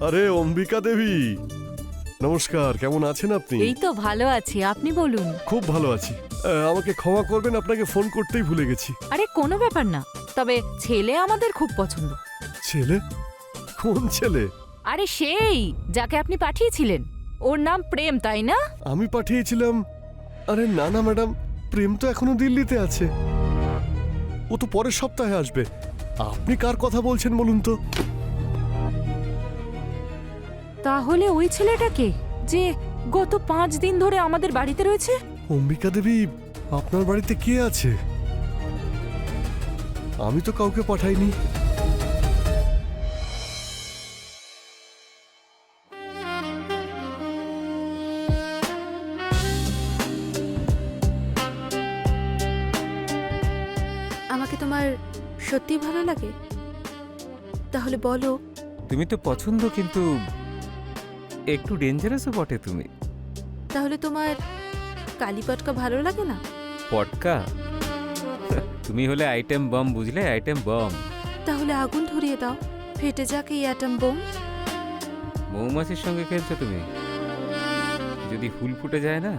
আরে অম্বিকা দেবী, নমস্কার। কেমন আছেন আপনি? এই তো ভালো আছি, আপনি বলুন। খুব ভালো আছি। আমাকে ক্ষমা করবেন, আপনাকে ফোন করতেই ভুলে গেছি। আরে কোনো ব্যাপার না, তবে ছেলে আমাদের খুব পছন্দ। ছেলে? কোন ছেলে? আরে সেই যাকে আপনি পাঠিয়েছিলেন, ওর নাম প্রেম, তাই না? আমি পাঠিয়েছিলাম? আরে না না ম্যাডাম, প্রেম তো এখনো দিল্লিতে আছে। ও তো পরের সপ্তাহে আসবে। আপনি কার কথা বলছেন বলুন তো? তাহলে ওই ছেলেটাকে যে গত 5 দিন ধরে আমাদের বাড়িতে রয়েছে। অম্বিকা দেবী, আপনার বাড়িতে কে আছে? আমি তো কাউকে পাঠাইনি। আমাকে তোমার সত্যি ভালো লাগে? তাহলে বলো। তুমি তো পছন্দ, কিন্তু একটু ডেঞ্জারাসও বটে তুমি। তাহলে তোমার কালীপটকা ভালো লাগে না? পটকা? তুমি হলে আইটেম বম, বুঝলে? Item bomb. তাহলে আগুন ধরিয়ে দাও, ফেটে যাক এই অ্যাটম বোম। মৌমাছির সঙ্গে খেলছো তুমি। যদি ফুল ফুটে যায় না,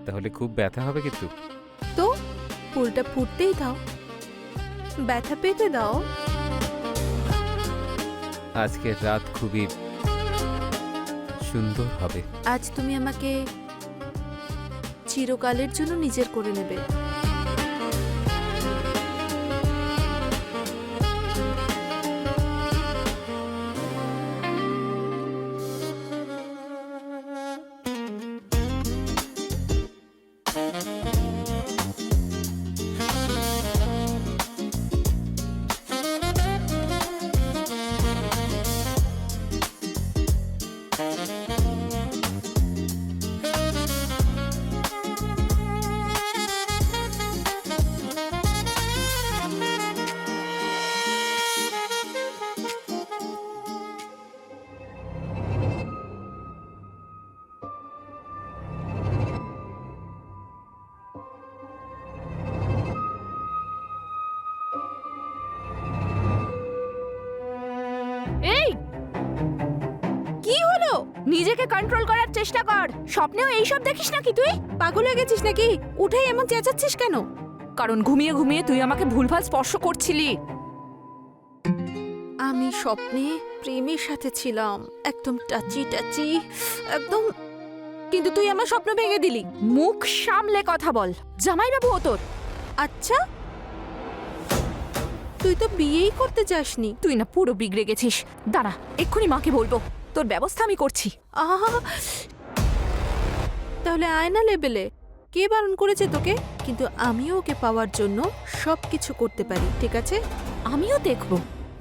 তাহলে খুব ব্যথা হবে কিন্তু। তো ফুলটা ফুটতেই দাও, ব্যথা পেতে দাও। আজকের রাত খুবই সুন্দর হবে। আজ তুমি আমাকে চিরকালের জন্য নিজের করে নেবে। এই কি হলো? নিজেকে কন্ট্রোল করার চেষ্টা কর। স্বপ্নেও এইসব দেখিস নাকি তুই? পাগল হয়ে গেছিস নাকি? উঠেই এমন চেঁচাচ্ছিস কেন? কারণ ঘুমিয়ে ঘুমিয়ে তুই আমাকে ভুলভাল স্পর্শ করছিলি। আমি স্বপ্নে প্রেমের সাথে ছিলাম, একদম টাচি টাচি, একদম। কিন্তু তুই আমার স্বপ্ন ভেঙে দিলি। মুখ সামলে কথা বল। জামাইবাবু ও তোর। আচ্ছা, তুই তো বিয়েই করতে চাসনি। তুই না পুরো বিগড়ে গেছিস। দাঁড়া, এক্ষুনি মাকে বলবো। তোর ব্যবস্থা আমি করছি। আহা, তাহলে আয়না লেবেলে কে বারণ করেছে তোকে? কিন্তু আমিও ওকে পাওয়ার জন্য সবকিছু করতে পারি, ঠিক আছে? আমিও দেখব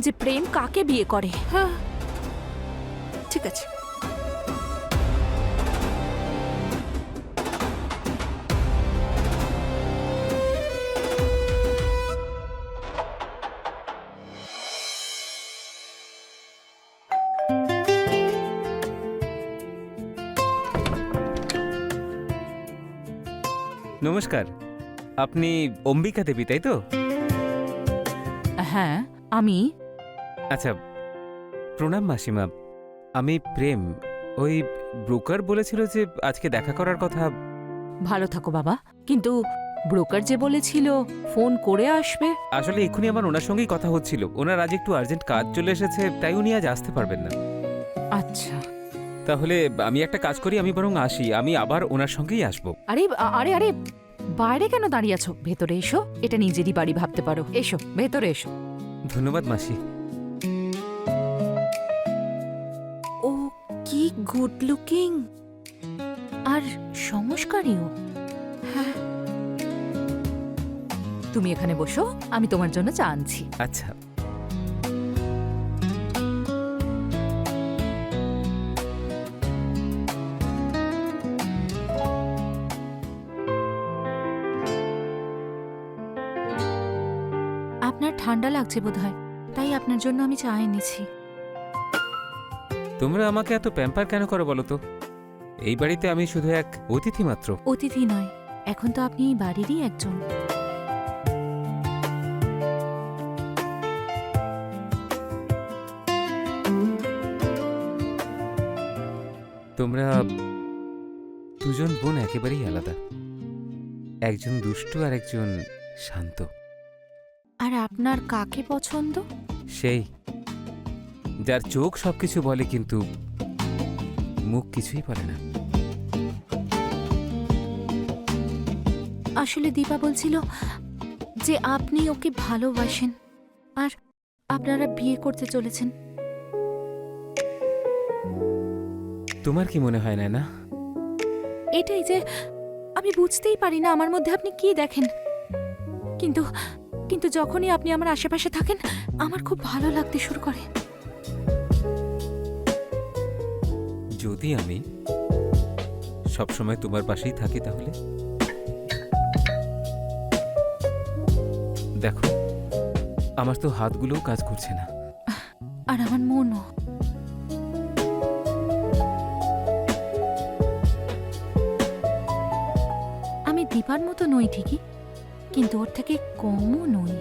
যে প্রেম কাকে বিয়ে করে। হ্যাঁ, ঠিক আছে। নমস্কার, আপনি অম্বিকা দেবী, তাই তো? হ্যাঁ আমি। আচ্ছা, প্রণাম মাসিমা। আমি প্রেম। ওই ব্রোকার বলেছিল যে আজকে দেখা করার কথা। ভালো থাকো বাবা, কিন্তু ব্রোকার যে বলেছিল ফোন করে আসবে। আসলে এক্ষুনি আমার ওনার সঙ্গেই কথা হচ্ছিল। ওনার আজ একটু আর্জেন্ট কাজ চলে এসেছে, তাই উনি আজ আসতে পারবেন না। আচ্ছা। তাহলে আমি একটা কাজ করি, আমি বরং আসি। আমি আবার ওনার সঙ্গেই আসবো। আরে আরে আরে, বাইরে কেন দাঁড়িয়ে আছো? ভেতরে এসো, এটা নিজেরই বাড়ি ভাবতে পারো। এসো ভেতরে এসো। ধন্যবাদ মাসি। ও কি গুড লুকিং, আর সংস্কারীও। হ্যাঁ। তুমি এখানে বসো, আমি তোমার জন্য চা আনছি। আচ্ছা। আপনার ঠান্ডা লাগছে বোধহয়, তাই আপনার জন্য আমি চা এনেছি। তোমরা আমাকে এত প্যাম্পার কেন করো বলো তো? এই বাড়িতে আমি শুধু এক অতিথি মাত্র। অতিথি নয়, এখন তো আপনি এই বাড়িরই একজন। তোমরা দুজন বোন একেবারেই আলাদা, একজন দুষ্টু আর একজন শান্ত। আর আপনার কাকে পছন্দ? সেই যার চোখ সবকিছু বলে কিন্তু মুখ কিছুই বলে না। আসলে দীপা বলছিল যে আপনি ওকে ভালোবাসেন আর আপনারা বিয়ে করতে চলেছেন। তোমার কি মনে হয় না? এটাই যে আমি বুঝতেই পারি না আমার মধ্যে আপনি কি দেখেন, কিন্তু কিন্তু যখনই আপনি আমার আশেপাশে থাকেন আমার খুব ভালো লাগতে শুরু করে। যদি আমি সবসময় তোমার পাশেই থাকি তাহলে? দেখো, আমার তো হাতগুলোও কাজ করছে না। আর আমার মনও। আমি দীপার মতো নই ঠিকই, কিন্তু ওর থেকে কমও নই।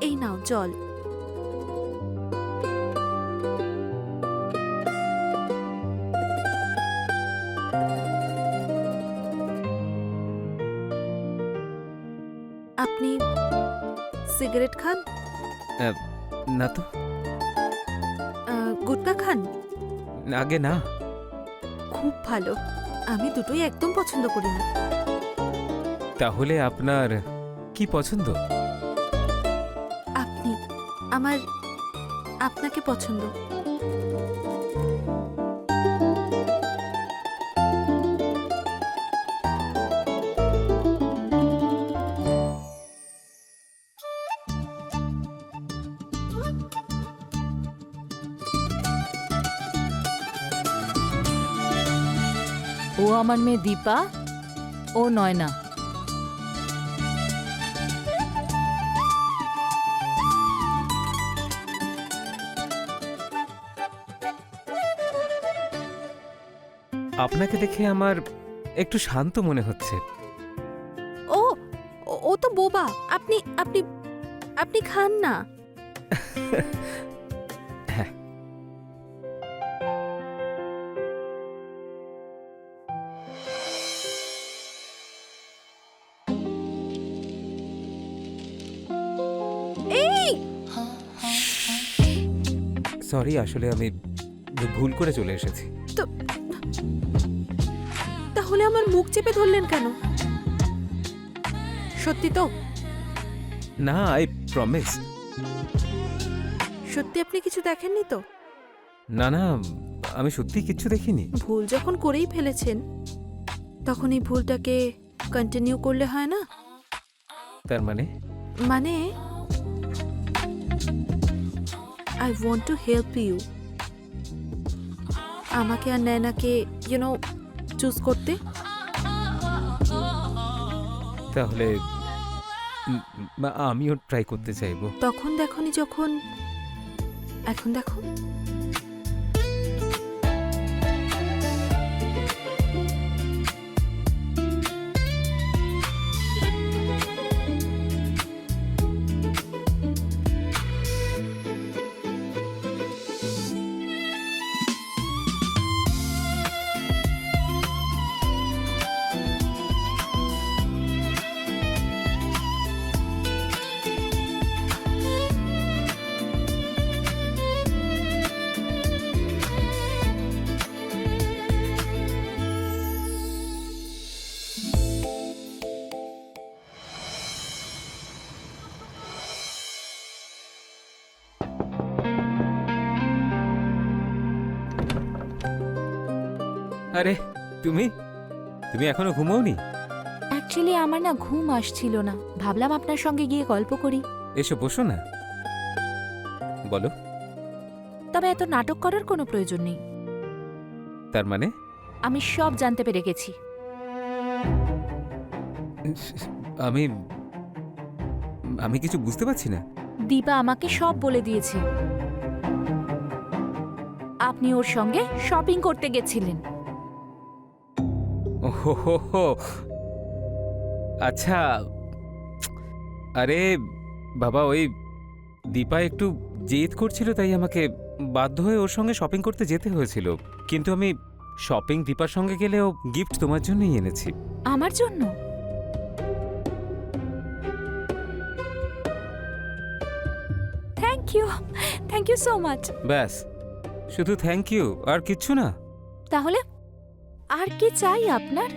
এই নাও জল। আপনি সিগারেট খান? না তো, গুটকা খান? আগে না। খুব ভালো, আমি দুটোই একদম পছন্দ করি না। তাহলে আপনার কি পছন্দ? আপনি, আমার আপনাকে পছন্দ। ও আমার মেয়ে দীপা, ও নয়না। আপনাকে দেখে আমার একটু শান্ত মনে হচ্ছে। ও ও তো বোবা। আপনি আপনি আপনি খান না। হ্যাঁ, এই সরি, আসলে আমি ভুল করে চলে এসেছি। তাহলে আমার মুখ চেপে ধরলেন কেন? সত্যি তো? না, আই প্রমিস। সত্যি আপনি কিছু দেখেননি তো? না না, আমি সত্যি কিচ্ছু দেখিনি। ভুল যখন করেই ফেলেছেন তখন এই ভুলটাকে কন্টিনিউ করলে হয় না? তার মানে? মানে I want to help you, আমাকে আর নয়নাকে চুজ করতে। তাহলে আমিও ট্রাই করতে চাইবো। তখন দেখনি যখন, এখন দেখো। আরে তুমি তুমি এখনো ঘুমোওনি? অ্যাকচুয়ালি আমার না ঘুম আসছিল না, ভাবলাম আপনার সঙ্গে গিয়ে গল্প করি। এসো বসো না। বলো তবে এত নাটক করার কোনো প্রয়োজন নেই। তার মানে? আমি সব জানতে পেরে গেছি। আমি আমি কিছু বুঝতে পারছি না। দীপা আমাকে সব বলে দিয়েছে। আপনি ওর সঙ্গে শপিং করতে গেছিলেন। ওহো, আচ্ছা। আরে বাবা, ওই দীপা একটু জেদ করছিল, তাই আমাকে বাধ্য হয়ে ওর সঙ্গে শপিং করতে যেতে হয়েছিল। কিন্তু আমি শপিং দীপার সঙ্গে গেলেও গিফট তোমার জন্যই এনেছি। আমার জন্য? Thank you so much. ব্যাস, শুধু থ্যাংক ইউ আর কিচ্ছু না? তাহলে আর কি চাই আপনার?